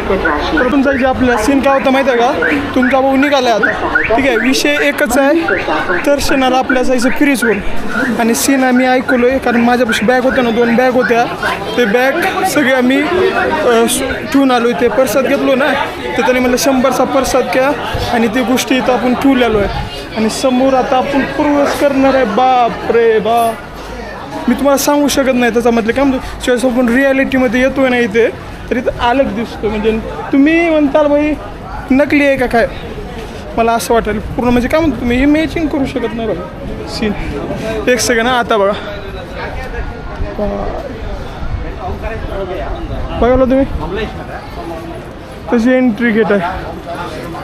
तर तुमचा जे आपला सीन काय होता माहिती आहे का, तुमचा भाऊ निघाला आता, ठीक आहे. विषय एकच आहे, दर्शनाला आपल्या जायचं फ्रीजवर. आणि सीन आम्ही ऐकलो आहे, कारण माझ्यापाशी बॅग होत्या ना, 2 बॅग होत्या. ते बॅग सगळे आम्ही ठेवून आलो. ते प्रसाद घेतलो ना, तर त्याने म्हणलं 100चा प्रसाद घ्या आणि ती गोष्टी इथं आपण ठेवलेलो आहे. आणि समोर आता आपण प्रवेश करणार आहे. बाप रे बाप, मी तुम्हाला सांगू शकत नाही त्याच्यामधले काय म्हणतो. शिवाय आपण रिॲलिटीमध्ये येतोय ना इथे, तर इथं अलग दिसतो. म्हणजे तुम्ही म्हणताल भाई नकली आहे का काय, मला असं वाटेल पूर्ण. म्हणजे काय म्हणतो तुम्ही इमॅजिन करू शकत नाही बघा सीन. एक सेकंड आता बघा, बघायला तुम्ही तशी एंट्री गेट आहे.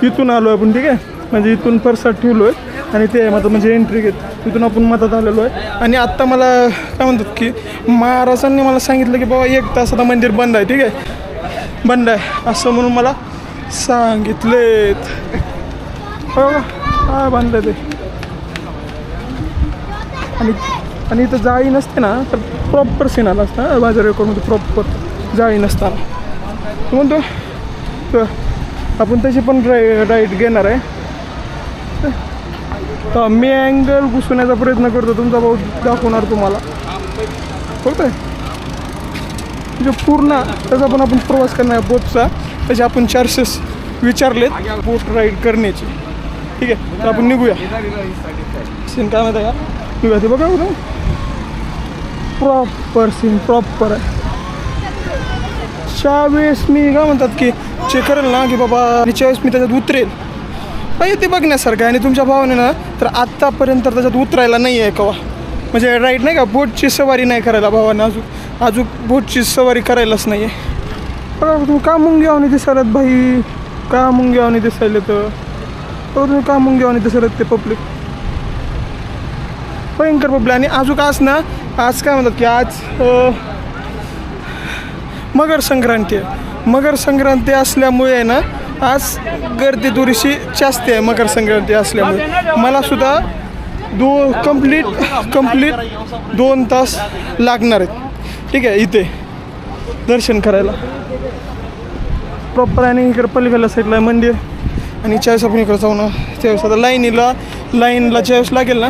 इथून आलो आपण, ठीक आहे. म्हणजे इथून प्रसाद ठेवलो आहे आणि ते मग म्हणजे एंट्री गेट, इथून आपण मतात आलेलो आहे. आणि आत्ता मला काय म्हणतात की महाराजांनी मला सांगितलं की बाबा 1 तास आता मंदिर बंद आहे, ठीक आहे, बंद आहे असं म्हणून मला सांगितलेत. बघा काय बांधलं ते. आणि इथं जाळी नसते ना, तर प्रॉपर सीन आला असता बाजार रेकॉर्डमध्ये, प्रॉपर जाळी नसताना म्हणतो आपण तशी पण राईट घेणार आहे. तर मी अँगल घुसवण्याचा प्रयत्न करतो, तुमचा भाऊ दाखवणार तुम्हाला, होतं आहे म्हणजे पूर्ण. त्याचा पण आपण प्रवास करणार आहे बोटचा, त्याचे आपण 400 विचारलेत बोट राईड करण्याची, ठीक आहे. तर आपण निघूया. सीन काय माहिती आहे का, निघूया ते बघा बघा, प्रॉपर सीन प्रॉपर आहे. त्यावेळेस मी काय म्हणतात की चेक करेल ना की बाबा, आणि त्यावेळेस मी त्याच्यात उतरेल पाहिजे ते बघण्यासारखं आहे. आणि तुमच्या भावाने ना तर आत्तापर्यंत त्याच्यात उतरायला नाही आहे कवा, म्हणजे राईट नाही का, बोटची सवारी नाही करायला भावाने, अजून बोटची सवारी करायलाच नाही आहे. बघा तुम्ही का मुंग्यावानी दिसायलात भाई, का मुंग्यावानी दिसायले, तर तुम्ही का मुंग्यावानी दिसायलात ते पब्लिक, भयंकर पब्लिक. आणि अजून आज ना, आज काय म्हणतात की आज मकर संक्रांती आहे. मकर संक्रांती असल्यामुळे आहे ना, आज गर्दी थोडीशी जास्त आहे मकर संक्रांती असल्यामुळे. मला सुद्धा कंप्लीट 2 तास लागणार आहेत, ठीक आहे, इथे दर्शन करायला प्रॉपर. आणि इकडे पलीकडल्या साईडला आहे मंदिर. आणि चाळीस आपण इकडे जाऊ ना, त्यावेळेस आता लाईनला ज्यावेळेस लागेल ना,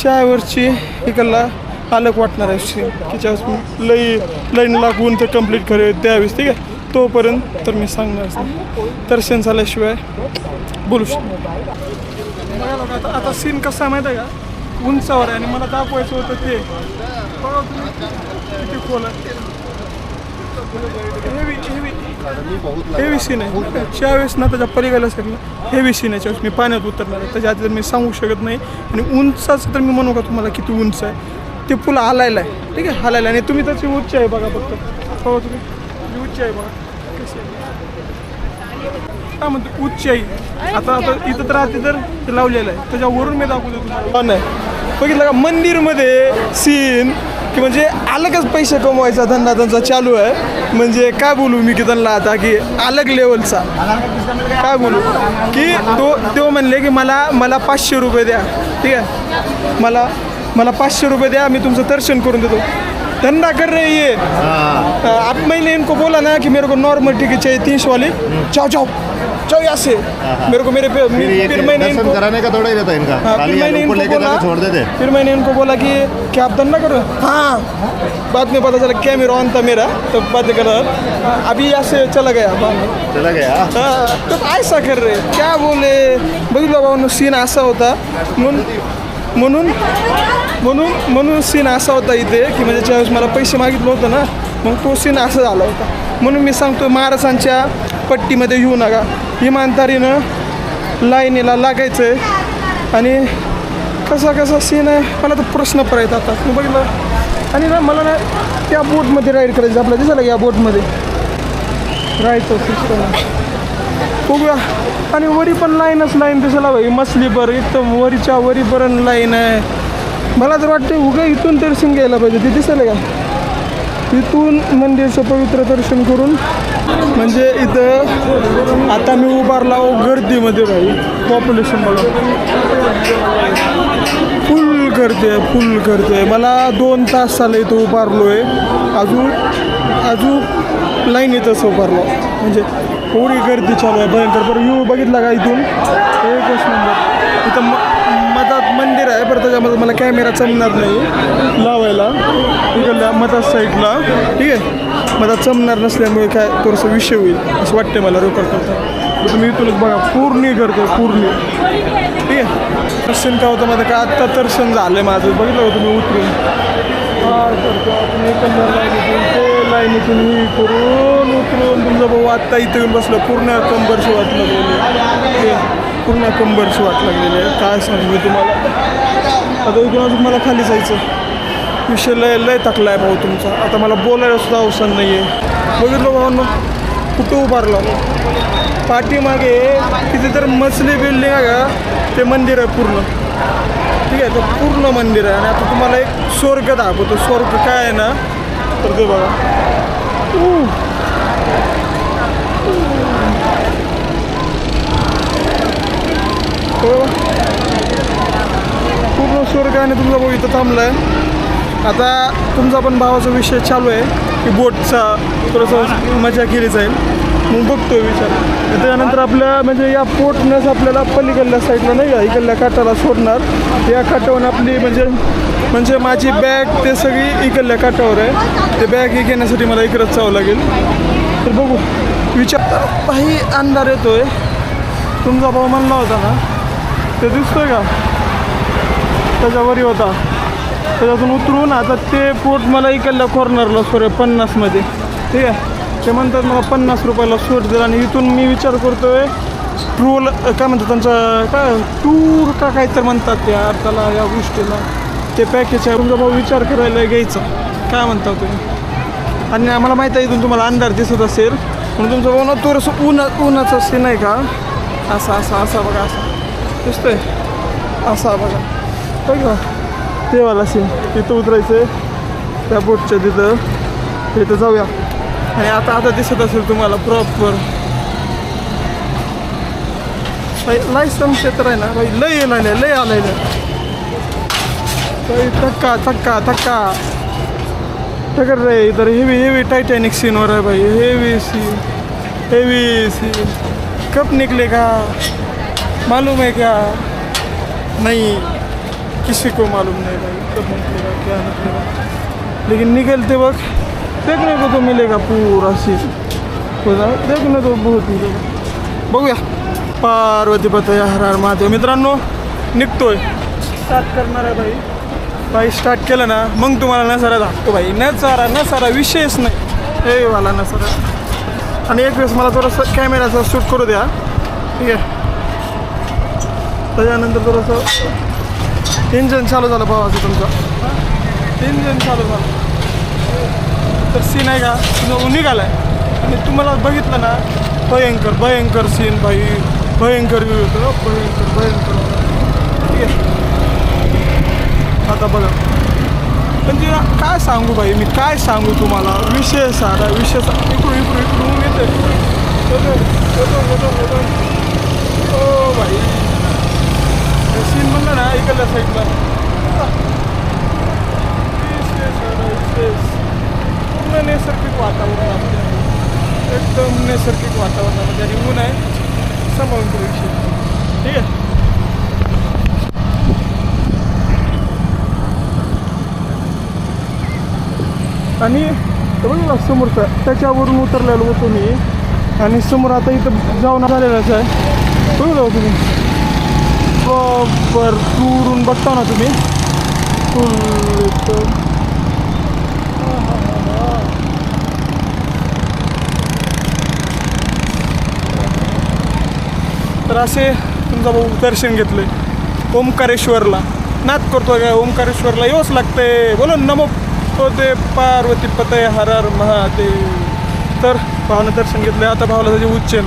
त्यावरची इकडला अलग वाटणार आहे की ज्यावेळेस लाईन लागून ते कंप्लीट करेल त्यावेळेस, ठीक आहे. तोपर्यंत तर मी सांगणार नाही, दर्शन झाल्याशिवाय बोलू शकतो. आता सीन कसा आहे माहिती आहे का, उंचावर आहे. आणि मला दाखवायचं होतं ते बघा तुम्ही किती खोल आहे, हेवी सीन आहे. त्यावेळेस ना त्याच्या पलीकडल्या साईडला हेवी सीन आहे, त्यावेळेस मी पाण्यात उतरणार आहे. त्याच्या आधी तर मी सांगू शकत नाही. आणि उंचाचं तर मी म्हणू का तुम्हाला किती उंच आहे, ते पूल हालायला आहे, ठीक आहे, हालायला. आणि तुम्ही त्याची उच्च आहे बघा फक्त, हो तुम्ही उच्च आहे बघा काय म्हणतो, उच्च आहे. आता इथं तर राहते तर ते लावलेलं आहे, त्याच्यावरून मी दाखवतो तुम्हाला. नाही बघितलं का मंदिरमध्ये सीन, की म्हणजे अलगच पैसे कमवायचा धंदा त्यांचा चालू आहे. म्हणजे काय बोलू मी की त्यांना आता की अलग लेवलचा काय बोलू की तो म्हणले की मला 500 रुपये द्या, ठीक आहे, मला 500 रुपये द्या, मी तुमचं दर्शन करून देतो. धंधा कर रहे ये आप, मैंने इनको बोला ना कि मेरे को नॉर्मल टिकट चाहिए 300 वाली, जाओ यहाँ से मेरे को मेरे पे। फिर मैंने इनको कराने का थोड़ा ही रहता है इनका, फिर मैंने इनको बोला, छोड़ देते। फिर मैंने इनको बोला कि क्या आप धंधा करो, हाँ। बाद में पता चला कैमरा ऑन था मेरा, तो बात कर रहा अभी यहाँ से चला गया, हाँ। तो ऐसा कर रहे क्या बोले बघितलं बाबा, सीन असा होता म्हणून सीन असा होता इथे की म्हणजे ज्यावेळेस मला पैसे मागितलं होतं ना, मग तो सीन असा झाला होता. म्हणून मी सांगतो महाराजांच्या पट्टीमध्ये येऊ नका, इमानदारीनं लाईनीला लागायचं आहे. आणि कसा सीन आहे मला तर प्रश्न पडायचा आता मी बघितलं. आणि ना मला ना त्या बोटमध्ये राईड करायचं, आपल्याला दिसायला या बोटमध्ये राहायचं सिस्टम बघूया. आणि वरी पण लाईन दिसायला भाई, मसली बरं एकदम वरीच्या वरीपर्यंत लाईन आहे. मला तर वाटतं उगा इथून दर्शन घ्यायला पाहिजे, ते दिसायला का इथून मंदिरचं पवित्र दर्शन करून. म्हणजे इथं आता मी उभारला गर्दीमध्ये भाई, पॉप्युलेशन बघा फुल गर्दी आहे. मला 2 तास झाले इथं उभारलो आहे. अजून लाईनीतच उभारलो म्हणजे एवढी गर्दी चालू आहे भयंकर. बरं व्ह्यू बघितला का इथून एकच नंबर. इथं मधात मंदिर आहे बरं त्याच्यामध्ये मला कॅमेरा जमणार नाही लावायला इकडल्या मधात साईडला ठीक आहे. मधात जमणार नसल्यामुळे काय थोडंसं विषय होईल असं वाटतं मला रेकॉर्ड करता. तुम्ही इथूनच बघा पूर्ण करतो पूर्ण ठीक आहे. दर्शन का होतं माझं का आत्ता दर्शन झालं माझं बघितलं होतं तुम्ही उतरून करतो आपण एकंदर लाईनीतून ते लाईनीतून ही करून उतरून तुमचा भाऊ आत्ता इथं येऊन बसलं पूर्ण कंबरशी वाट लागलेली पूर्ण कंबरशी वाट लागलेली आहे. काय सांगू मी तुम्हाला आता इथून अजून मला खाली जायचं विषय लय टाकला आहे भाऊ तुमचा. आता मला बोलायला सुद्धा अवसर नाही आहे. बघितलं भाऊ कुठं उभारलं पाठीमागे किती तर मछली बिल्डिंग आहे का ते मंदिर आहे पूर्ण ठीक आहे. ते पूर्ण मंदिर आहे आणि आता तुम्हाला एक स्वर्ग दाखवतो. स्वर्ग काय आहे ना तर ते बघा पूर्ण स्वर्ग आणि तुमचा भाऊ इथं थांबला आहे. आता तुमचा पण भावाचा विषय चालू आहे की बोटचा थोडंसं मजा केली जाईल मग बघतोय विचार. त्याच्यानंतर आपल्या म्हणजे या पोटनंच आपल्याला पलीकडल्या साईडला नाही का इकडल्या काठाला सोडणार. या काठावर आपली म्हणजे माझी बॅग ते सगळी इकडल्या काठावर आहे. ते बॅग हे घेण्यासाठी मला इकडंच जावं लागेल. तर बघू विचार काही अंधार येतोय. तुमचा भाऊ म्हणला होता ना ते दिसतोय का त्याच्यावरही होता त्याच्यातून उतरून आता ते पोट मला इकडल्या कॉर्नरला सोड 50मध्ये ठीक आहे. ते म्हणतात मला 50 रुपयाला सूट दिला आणि इथून मी विचार करतोय ट्रोल काय म्हणतात त्यांचं काय टूर का काय तर म्हणतात त्या त्याला या गोष्टीला ते पॅकेज आहे. तुमचा भाऊ विचार करायला घ्यायचा काय म्हणता तुम्ही. आणि आम्हाला माहीत आहे इथून तुम्हाला अंधार दिसत असेल म्हणून तुमचा भाऊ ना थोडंसं उन्हाचं सीन आहे का असा बघा असा दिसतोय असा बघा बघा ते वाला सीन. तिथं उतरायचं आहे त्या बोटच्या तिथं जाऊया. आणि आता दिसत असेल तुम्हाला प्रॉपर लायसन क्षेत्र आहे ना भाई लय आलाय थक्का टकर रे. तर हेवी टायटॅनिक सीनवर आहे भाई. हेवी सीन कब निकले का मालूम है क्या नहीं किसी को मालूम नहीं भाई कब निकलेगा क्या निकलेगा लेकिन निकलते वक्त देखने को तो मिलेगा पूरा सीन देखने तो बहुत ही बघूया. पार्वती पतया हर हर महादेव. मित्रांनो निघतोय स्टार्ट करणार आहे भाई स्टार्ट केलं ना मग तुम्हाला नसारा दाखतो भाई. नसारा विषयच नाही हे वाला नसारा. आणि एक वेळेस मला थोडंसं कॅमेराचा शूट करू द्या ठीक आहे. त्याच्यानंतर थोडंसं इंजन चालू झालं भावाचं तुमचं इंजन चालू झालं तर सीन आहे का निघाला आहे. आणि तुम्हाला बघितलं ना भयंकर सीन भाई भयंकर व्ह्यू होतं भयंकर ठीक आहे. आता बघा म्हणजे काय सांगू भाई मी काय सांगू तुम्हाला विषय सारा इकडून येते हो भाई सीन म्हणलं ना इकडल्या साईडला पूर्ण नैसर्गिक वातावरण असते एकदम नैसर्गिक वातावरणामध्ये आणि ऊन आहे सांभाळून तो विषय ठीक आहे. आणि बघा समोरचा त्याच्यावरून उतरलेलो होतो मी आणि समोर आता इथं जाऊन झालेलाच आहे बघा तुम्ही प्रॉपर टूरून बघता ना तुम्ही तर असे तुमचा भाऊ दर्शन घेतलं ओंकारेश्वरला नाद करतो काय ओंकारेश्वरला येऊच लागते बोलो नमो ते पार्वती पतय हर हर महादेव. तर भावानं दर्शन घेतलं आता भावाला त्याचे उच्चन